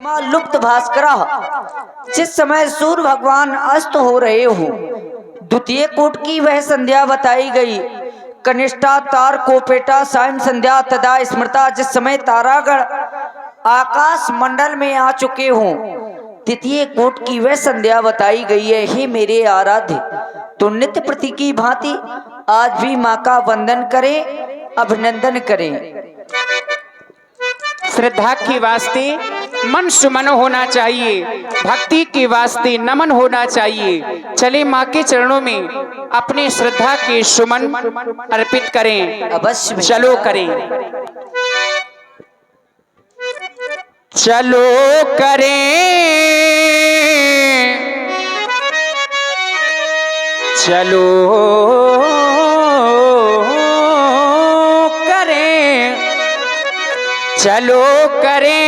माँ लुप्त भास्करा, जिस समय सूर्य भगवान अस्त हो रहे हो, द्वितीय कूट की वह संध्या बताई गई। कनिष्ठा तार कोपेटा सायं संध्या तदा स्मृता, जिस समय तारागण आकाश मंडल में आ चुके हों, तृतीय कूट की वह संध्या बताई गई है। हे मेरे आराध्य, तो नित्य प्रति की भांति आज भी माँ का वंदन करें, अभिनंदन करें। श्रद्धा के वास्ते मन सुमन होना चाहिए, भक्ति के वास्ते नमन होना चाहिए। चले माँ के चरणों में अपने श्रद्धा के सुमन अर्पित करें। अवश्य चलो करें, चलो करें, चलो करें, चलो करें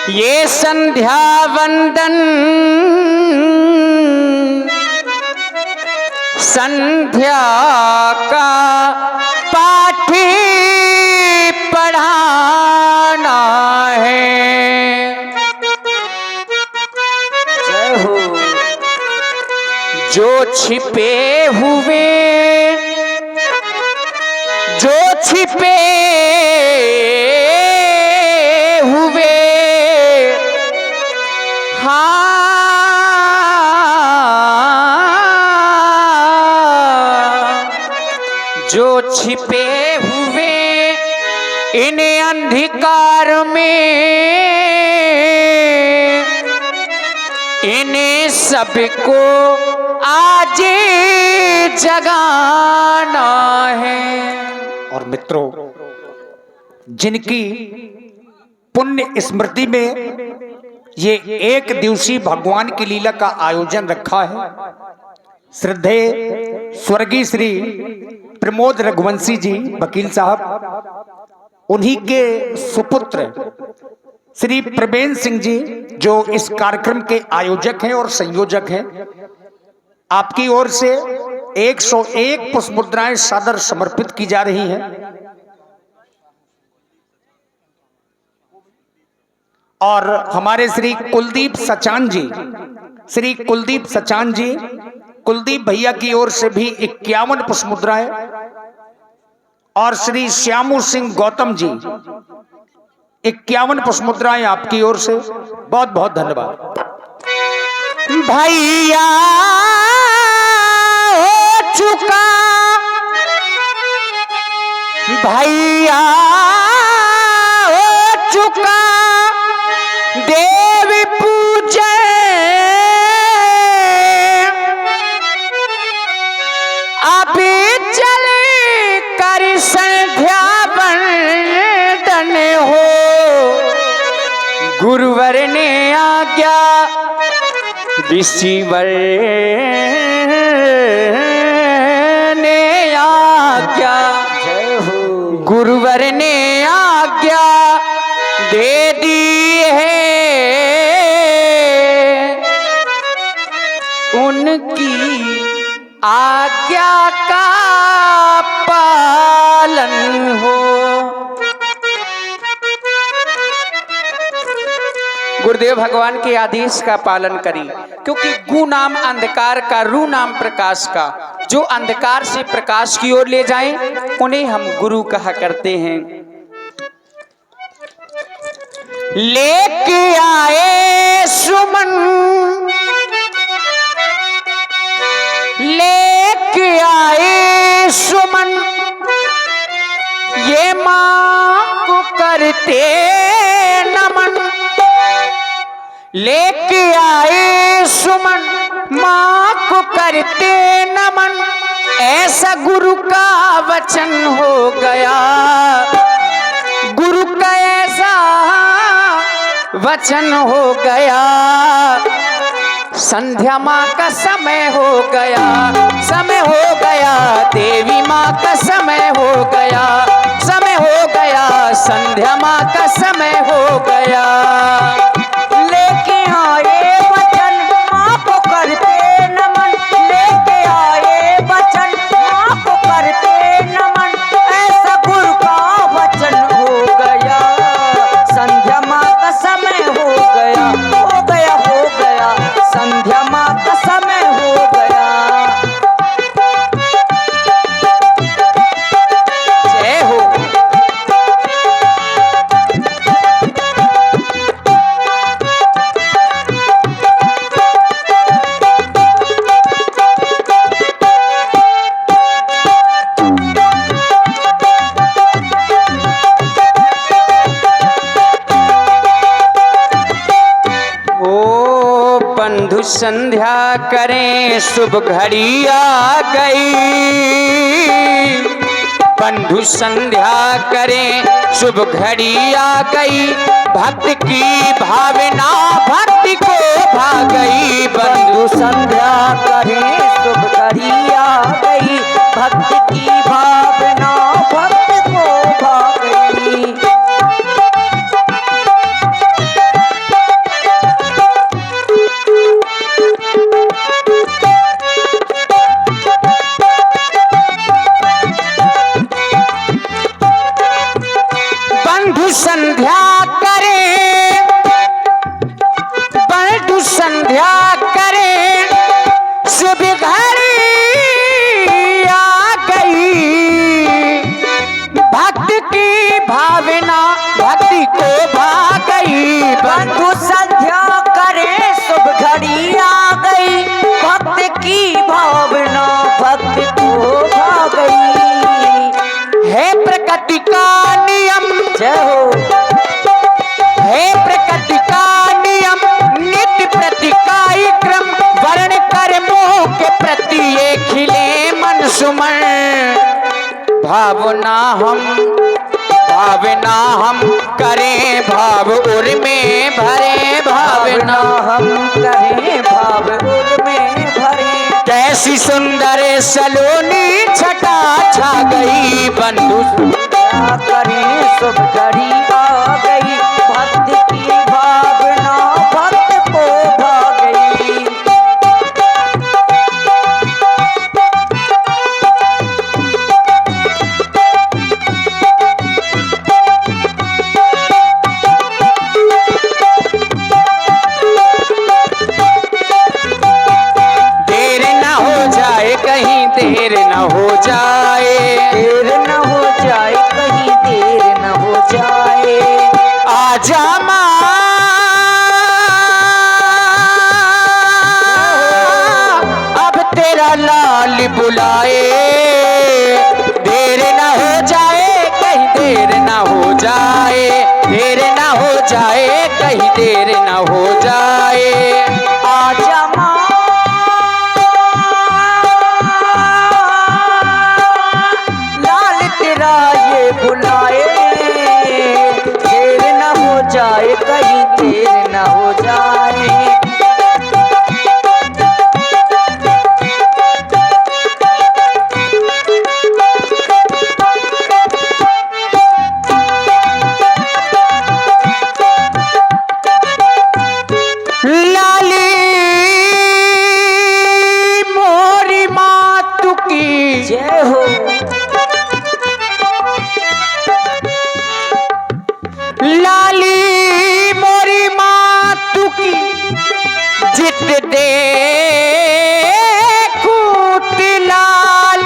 ये संध्या वंदन, संध्या का पाठ पढ़ाना है। जय हो। जो छिपे हुए, जो छिपे हुए, हाँ, जो छिपे हुए इन अंधकार में, इन्हें सबको आज जगाना है। और मित्रों, जिनकी पुण्य स्मृति में ये एक दिवसीय भगवान की लीला का आयोजन रखा है, श्रद्धेय स्वर्गीय श्री प्रमोद रघुवंशी जी वकील साहब, उन्हीं के सुपुत्र श्री प्रवेश सिंह जी, जो इस कार्यक्रम के आयोजक हैं और संयोजक हैं, आपकी ओर से 101 पुष्प मुद्राएं सादर समर्पित की जा रही हैं। और हमारे श्री कुलदीप सचान जी, श्री कुलदीप सचान जी, कुलदीप भैया की ओर से भी 51 पुष्प मुद्राएं, और श्री श्यामू सिंह गौतम जी 51 पुष्प मुद्राएं आपकी ओर से। बहुत बहुत धन्यवाद। भैया हो चुका, भैया हो चुका देवी पूजे, अभी चले कर संध्या वंदन हो, गुरुवर ने आज्ञा ऋषिवर ने आज्ञा, गुरुवर ने आज्ञा दे दी है, उनकी आज्ञा का पालन हो। गुरुदेव भगवान के आदेश का पालन करें, क्योंकि गु नाम अंधकार का, रू नाम प्रकाश का, जो अंधकार से प्रकाश की ओर ले जाएं, उन्हें हम गुरु कहा करते हैं। लेके आए सुमन, लेके आए सुमन, ये माँ को करते नमन, लेके आए सुमन, माँ को करते नमन, ऐसा गुरु का वचन हो गया, गुरु का ऐसा वचन हो गया। संध्या माँ का समय हो गया, समय हो गया, देवी माँ का समय हो गया, समय हो गया, संध्या माँ का समय हो गया। लेके आए वचन, माँ को करते नमन, लेके आए वचन, माँ को करते नमन, ऐसा गुरु का वचन हो गया, संध्या माँ का समय हो बंधु संध्या करें शुभ घड़ी आ गई, बंधु संध्या करें शुभ घड़ी आ गई, भक्त की भावना भक्ति को भा गई। बंधु संध्या करें शुभ घड़ी आ गई, भक्त की भावना भक्त को भा गई। बंधु संध्या करें, बंधु संध्या करें शुभ घड़ी आ गई, भक्त की भावना भक्ति को भा गई। बंधु संध्या करें शुभ घड़ी आ गई, भक्त की भावना भक्ति को भा गई। है प्रकृति का नियम, जय हो, है प्रकृति का नियम, नित्य प्रतिकाय क्रम, वर्ण कर्मों के प्रति ये खिले मन सुमन। भावना हम करें भाव उर में भरे, भावना हम करें भाव उर में भरे। कैसी सुंदर सलोनी छटा छा गई, बंधु संध्या करें शुभ घड़ी आ गई, भक्त की भावना भक्त को भा गई। देर न हो जाए कहीं, देर न हो जाए, देर न हो जाए कहीं, देर न हो जाए। आजा माँ अब तेरा लाल बुलाए, देर न हो जाए कहीं, देर न हो जाए, देर न हो जाए कहीं, देर न हो जाए। आजा माँ लाल तेरा ये बुलाए, देर न हो जाए कहीं, देर न हो जाए। लाली मोरी मातु की जय हो, लाली मोरी मातु की जित देखूं लाल,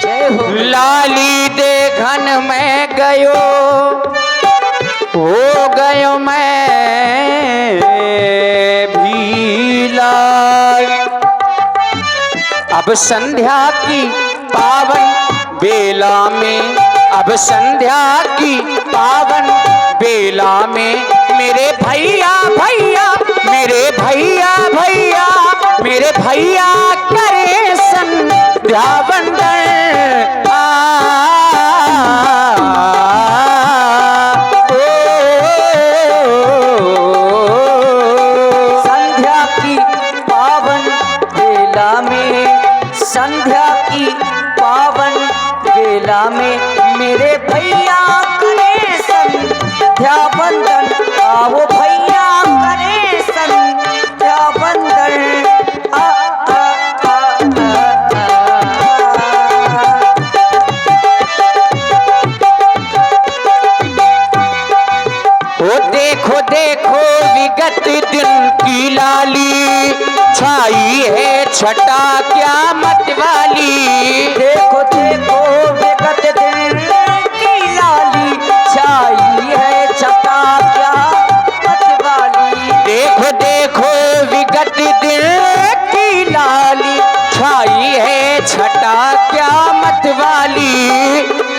जय हो, लाली देखन में गयो, हो गयो मैं भी लाल। अब संध्या की पावन बेला में, अब संध्या की पावन बेला में, मेरे भैया भैया, मेरे भैया भैया, मेरे भैया करे संध्या वंदन। संध्या की पावन बेला में, संध्या की पावन बेला में, मेरे भैया करे संध्या वंदन। आओ भैया करे संध्या वंदन। आ, आ, आ, आ, आ। ओ देखो देखो विगत दिन की लाली, छाई है छटा क्या मत वाली। देखो देखो विगत दिन की लाली, छाई है छटा क्या मतवाली। देखो देखो विगत दिन की लाली, छाई है छटा क्या मत वाली।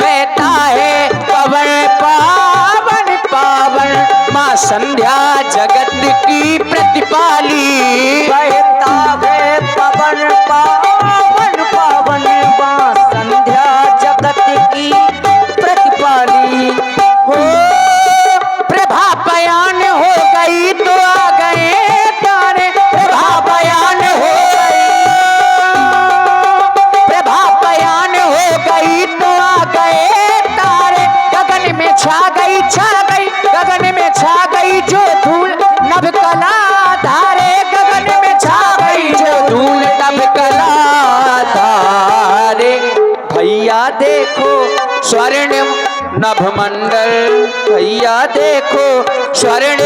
बहता है पवन पावन पावन, माँ संध्या जगत की प्रतिपाली। बहता है पवन पावन पावन माँ संध्या जगत की प्रतिपाली। हो प्रभा बयान हो गई तो आ गए तारे, प्रभा बयान हो गई, प्रभा बयान हो गई तो आ गए तारे। गगन में छा गई गगन में छा गई जो धूल नभ कला धारे, गगन में छा गई जो धूल नभ कला धारे। भैया देखो स्वर्ण नभ मंडल, भैया देखो स्वर्ण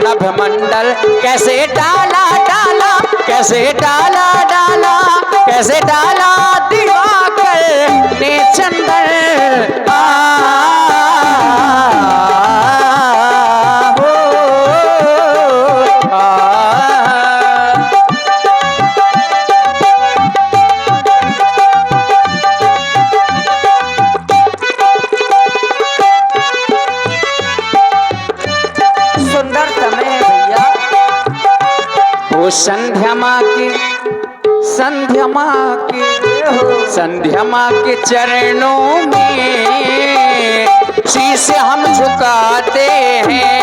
नभ मंडल, कैसे डाला डाला, कैसे डाला डाला, कैसे डाला दिवाकर ने चंदन। सुंदर समय है भैया। वो संध्या माँ की, संध्या माँ की, संध्या माँ के चरणों में शीश हम झुकाते हैं।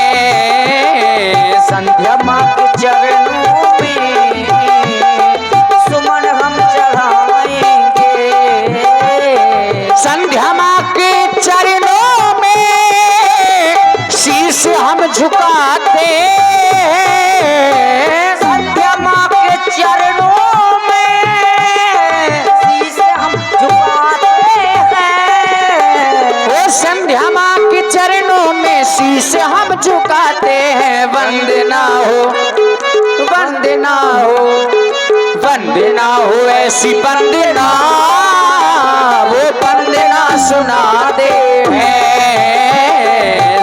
संध्या माँ के चरणों में सुमन हम चढ़ाएंगे। संध्या माँ के चरणों में शीश हम झुकाते हैं। संध्या माँ के चरणों में शीश हम झुकाते हैं। वो संध्या माँ के चरणों में शीश हम झुकाते हैं। वंदना हो, वंदना हो, वंदना हो, ऐसी वंदना वो वंदना सुनाते हैं।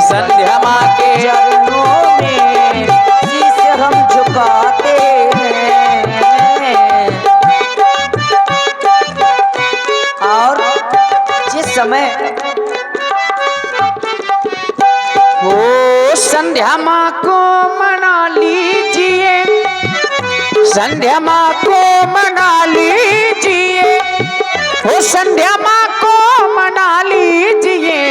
संध्या माँ के चरणों में शीश हम झुकाते हैं। और जिस समय ओ संध्या माँ को मना लीजिए, संध्या माँ को मना लीजिए, ओ संध्या माँ को मना लीजिए,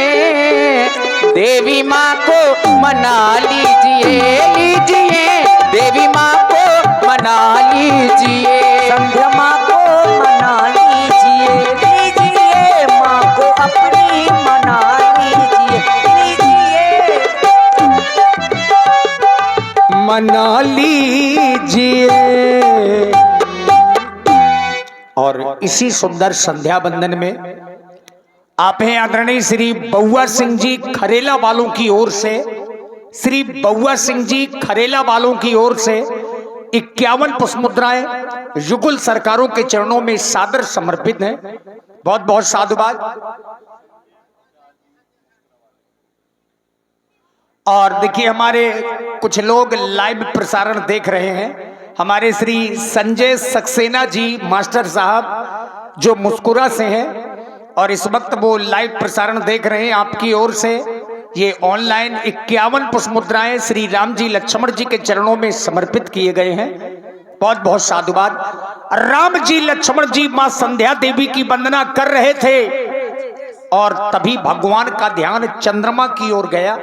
देवी माँ को मना लीजिए, लीजिए देवी माँ को मना लीजिए। संध्या माँ को मना लीजिए, लीजिए माँ को अपनी मना लीजिए, लीजिए मना लीजिए। और इसी सुंदर संध्या बंदन में आप हैं आदरणीय श्री बउआ सिंह जी खरेला वालों की ओर से, श्री बउआ सिंह जी खरेला वालों की ओर से 51 पुष्पमुद्राएं युगल सरकारों के चरणों में सादर समर्पित हैं। बहुत बहुत साधुवाद। और देखिए हमारे कुछ लोग लाइव प्रसारण देख रहे हैं। हमारे श्री संजय सक्सेना जी मास्टर साहब जो मुस्कुरा से हैं और इस वक्त वो लाइव प्रसारण देख रहे हैं आपकी ओर से। ये ऑनलाइन 51 पुष्पमुद्राएं श्री राम जी लक्ष्मण जी के चरणों में समर्पित किए गए हैं। बहुत बहुत साधुवाद। राम जी लक्ष्मण जी मां संध्या देवी की वंदना कर रहे थे और तभी भगवान का ध्यान चंद्रमा की ओर गया।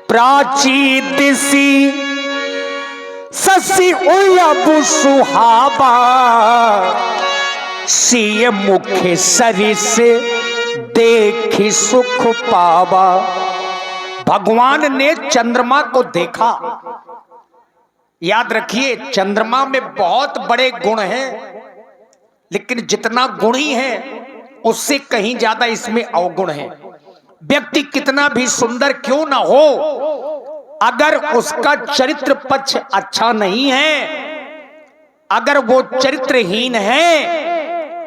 प्राची दिसी ससी उयबु सुहावा, सिय मुखे सरिस देखी सुख पावा। भगवान ने चंद्रमा को देखा। याद रखिए चंद्रमा में बहुत बड़े गुण हैं, लेकिन जितना गुणी है उससे कहीं ज्यादा इसमें अवगुण है। व्यक्ति कितना भी सुंदर क्यों ना हो, अगर उसका चरित्र पक्ष अच्छा नहीं है, अगर वो चरित्रहीन है,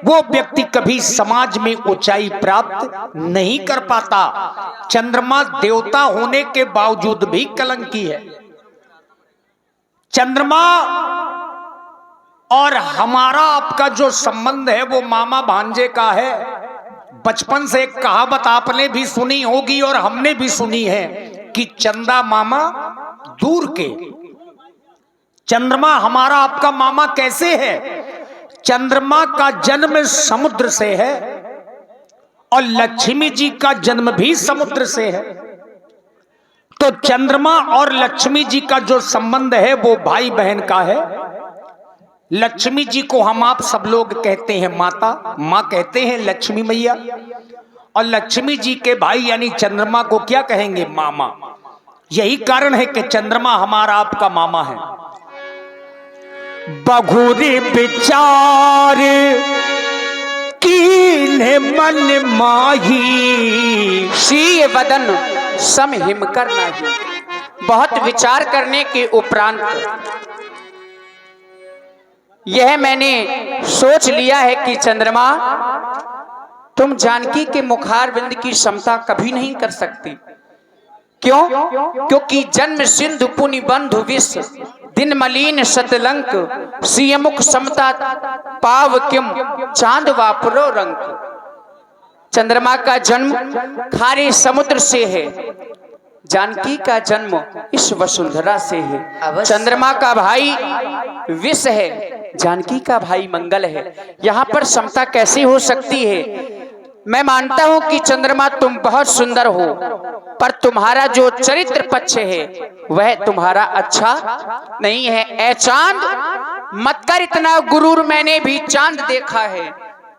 वो व्यक्ति कभी समाज में ऊंचाई प्राप्त नहीं कर पाता। चंद्रमा देवता होने के बावजूद भी कलंकी है। चंद्रमा और हमारा आपका जो संबंध है वो मामा भांजे का है। बचपन से एक कहावत आपने भी सुनी होगी और हमने भी सुनी है कि चंदा मामा दूर के। चंद्रमा हमारा आपका मामा कैसे है? चंद्रमा का जन्म समुद्र से है और लक्ष्मी जी का जन्म भी समुद्र से है। तो चंद्रमा और लक्ष्मी जी का जो संबंध है वो भाई बहन का है। लक्ष्मी जी को हम आप सब लोग कहते हैं माता, माँ कहते हैं लक्ष्मी मैया, और लक्ष्मी जी के भाई यानी चंद्रमा को क्या कहेंगे? मामा। यही कारण है कि चंद्रमा हमारा आपका मामा है। बहुरी विचार कीन्हे मन माही, शीय वदन सम हिम कर नाही। बहुत विचार करने के उपरांत यह मैंने सोच लिया है कि चंद्रमा, तुम जानकी के मुखारविंद की समता कभी नहीं कर सकती। क्यों? क्योंकि जन्म सिंधु पुनि बंधु विष, दिन मलिन शतलंक, सियमुख समता पाव किम, चांद वापरो रंक। चंद्रमा का जन्म खारे समुद्र से है, जानकी का जन्म इस वसुंधरा से है। चंद्रमा का भाई विष है, जानकी का भाई मंगल है। यहाँ पर समता कैसे हो सकती है? मैं मानता हूं कि चंद्रमा तुम बहुत सुंदर हो, पर तुम्हारा जो चरित्र पक्ष है वह तुम्हारा अच्छा नहीं है। ए चांद, मत कर इतना गुरूर, मैंने भी चांद देखा है।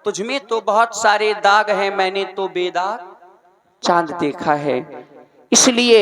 तुझमें तो बहुत सारे दाग हैं, मैंने तो बेदाग चांद देखा है। इसलिए